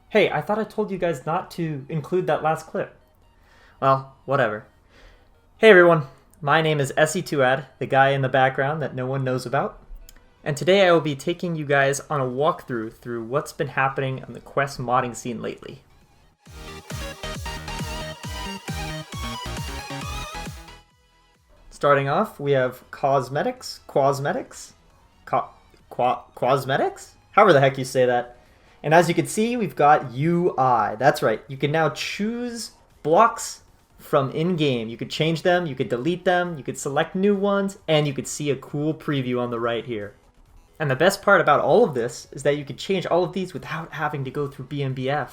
Hey, I thought I told you guys not to include that last clip. Well, whatever. Hey everyone, my name is SE2Ad, the guy in the background that no one knows about. And today I will be taking you guys on a walkthrough through what's been happening on the Quest modding scene lately. Starting off, we have Cosmetics? However the heck you say that. And as you can see, we've got UI. That's right, you can now choose blocks from in-game. You could change them, you could delete them, you could select new ones, and you could see a cool preview on the right here. And the best part about all of this is that you can change all of these without having to go through BMBF.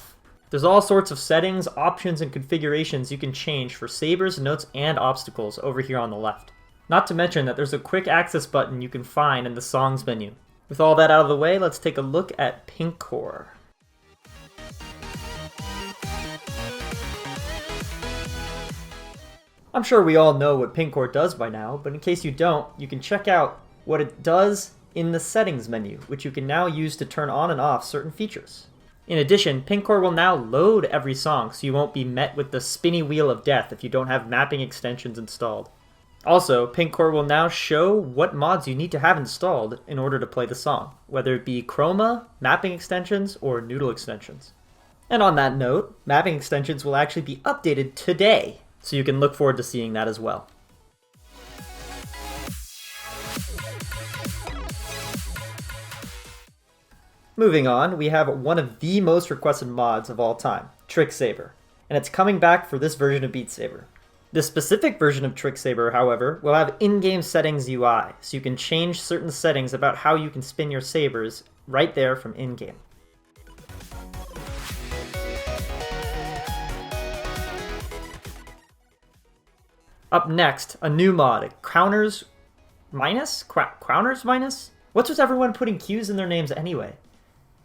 There's all sorts of settings, options, and configurations you can change for sabers, notes, and obstacles over here on the left. Not to mention that there's a quick access button you can find in the songs menu. With all that out of the way, let's take a look at Pinkcore. I'm sure we all know what Pinkcore does by now, but in case you don't, you can check out what it does in the settings menu, which you can now use to turn on and off certain features. In addition, Pinkcore will now load every song, so you won't be met with the spinny wheel of death if you don't have mapping extensions installed. Also, Pinkcore will now show what mods you need to have installed in order to play the song, whether it be Chroma, mapping extensions, or Noodle Extensions. And on that note, mapping extensions will actually be updated today, so you can look forward to seeing that as well. Moving on, we have one of the most requested mods of all time, Tricksaber, and it's coming back for this version of Beat Saber. This specific version of Tricksaber, however, will have in-game settings UI, so you can change certain settings about how you can spin your sabers right there from in-game. Up next, a new mod, Counters Minus? Counters Minus? What's with everyone putting Q's in their names anyway?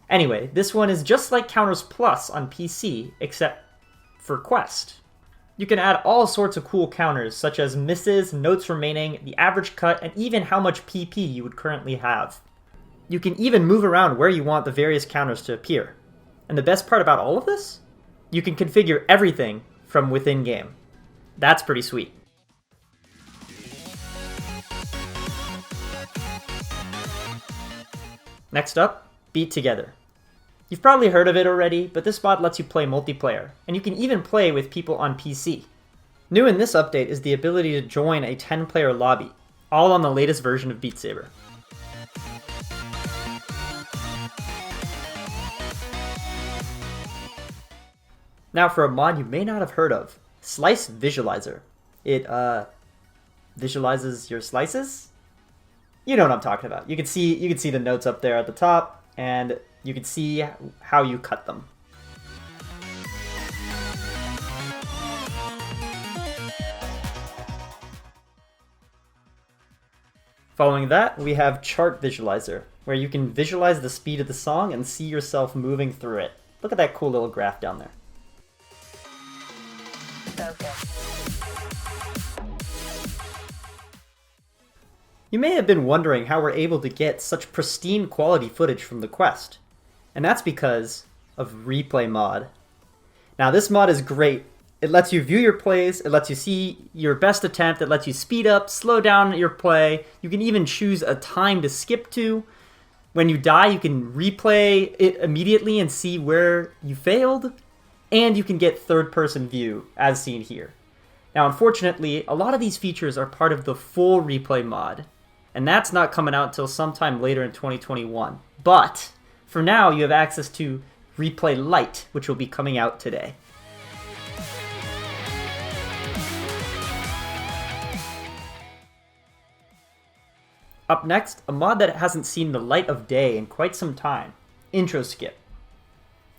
Anyway, this one is just like Counters Plus on PC, except for Quest. You can add all sorts of cool counters, such as misses, notes remaining, the average cut, and even how much PP you would currently have. You can even move around where you want the various counters to appear. And the best part about all of this? You can configure everything from within game. That's pretty sweet. Next up, Beat Together. You've probably heard of it already, but this mod lets you play multiplayer, and you can even play with people on PC. New in this update is the ability to join a 10-player lobby, all on the latest version of Beat Saber. Now for a mod you may not have heard of, Slice Visualizer. It, visualizes your slices? You know what I'm talking about. You can see the notes up there at the top, and you can see how you cut them. Following that, we have Chart Visualizer, where you can visualize the speed of the song and see yourself moving through it. Look at that cool little graph down there. You may have been wondering how we're able to get such pristine quality footage from the Quest, and that's because of Replay Mod. Now this mod is great. It lets you view your plays, it lets you see your best attempt, it lets you speed up, slow down your play, you can even choose a time to skip to. When you die, you can replay it immediately and see where you failed, and you can get third-person view, as seen here. Now unfortunately, a lot of these features are part of the full Replay Mod, and that's not coming out until sometime later in 2021. But for now, you have access to ComputerElite, which will be coming out today. Up next, a mod that hasn't seen the light of day in quite some time, Intro Skip.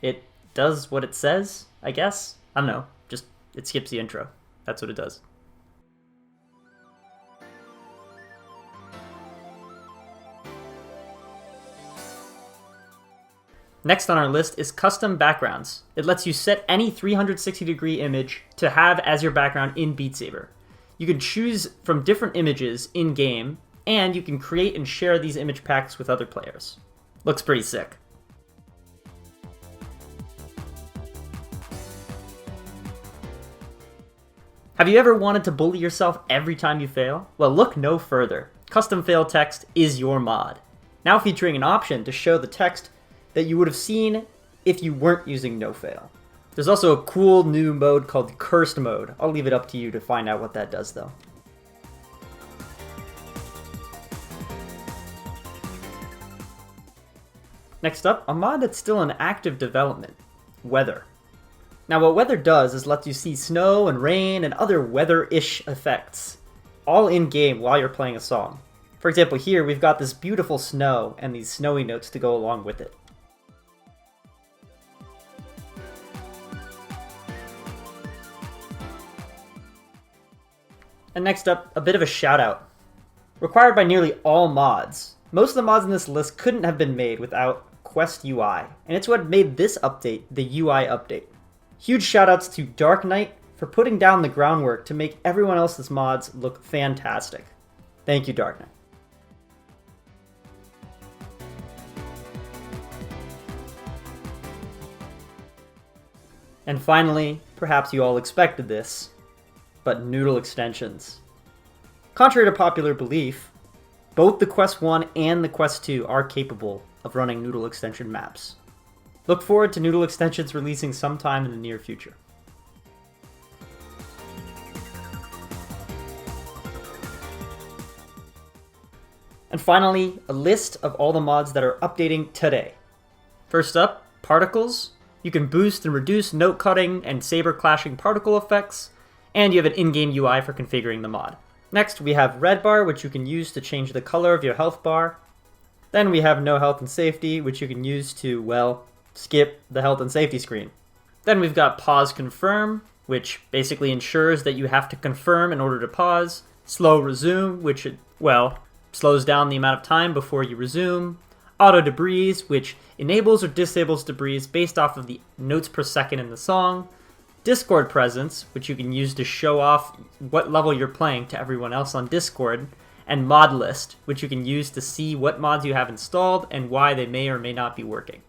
It does what it says, I guess? I don't know, just it skips the intro. That's what it does. Next on our list is Custom Backgrounds. It lets you set any 360-degree image to have as your background in Beat Saber. You can choose from different images in-game, and you can create and share these image packs with other players. Looks pretty sick. Have you ever wanted to bully yourself every time you fail? Well, look no further. Custom fail text is your mod. Now featuring an option to show the text that you would have seen if you weren't using no fail. There's also a cool new mode called Cursed Mode. I'll leave it up to you to find out what that does though. Next up, a mod that's still in active development, Weather. Now what Weather does is lets you see snow and rain and other weather-ish effects, all in-game while you're playing a song. For example, here we've got this beautiful snow and these snowy notes to go along with it. And next up, a bit of a shout out. Required by nearly all mods. Most of the mods in this list couldn't have been made without Quest UI, and it's what made this update the UI update. Huge shoutouts to Dark Knight for putting down the groundwork to make everyone else's mods look fantastic. Thank you, Dark Knight. And finally, perhaps you all expected this, but Noodle Extensions. Contrary to popular belief, both the Quest 1 and the Quest 2 are capable of running Noodle Extension maps. Look forward to Noodle Extensions releasing sometime in the near future. And finally, a list of all the mods that are updating today. First up, Particles. You can boost and reduce note cutting and saber clashing particle effects, and you have an in-game UI for configuring the mod. Next, we have Red Bar, which you can use to change the color of your health bar. Then we have No Health and Safety, which you can use to, well, skip the health and safety screen. Then we've got Pause Confirm, which basically ensures that you have to confirm in order to pause. Slow Resume, which, well, slows down the amount of time before you resume. Auto Debris, which enables or disables debris based off of the notes per second in the song. Discord Presence, which you can use to show off what level you're playing to everyone else on Discord. And Mod List, which you can use to see what mods you have installed and why they may or may not be working.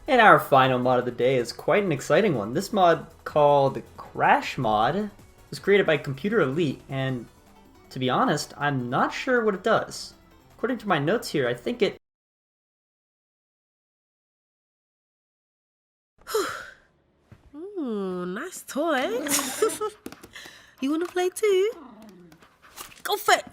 And our final mod of the day is quite an exciting one. This mod, called Crash Mod, was created by ComputerElite, and to be honest, I'm not sure what it does. According to my notes here, I think it... Ooh, nice toy. You wanna play too? Go for it!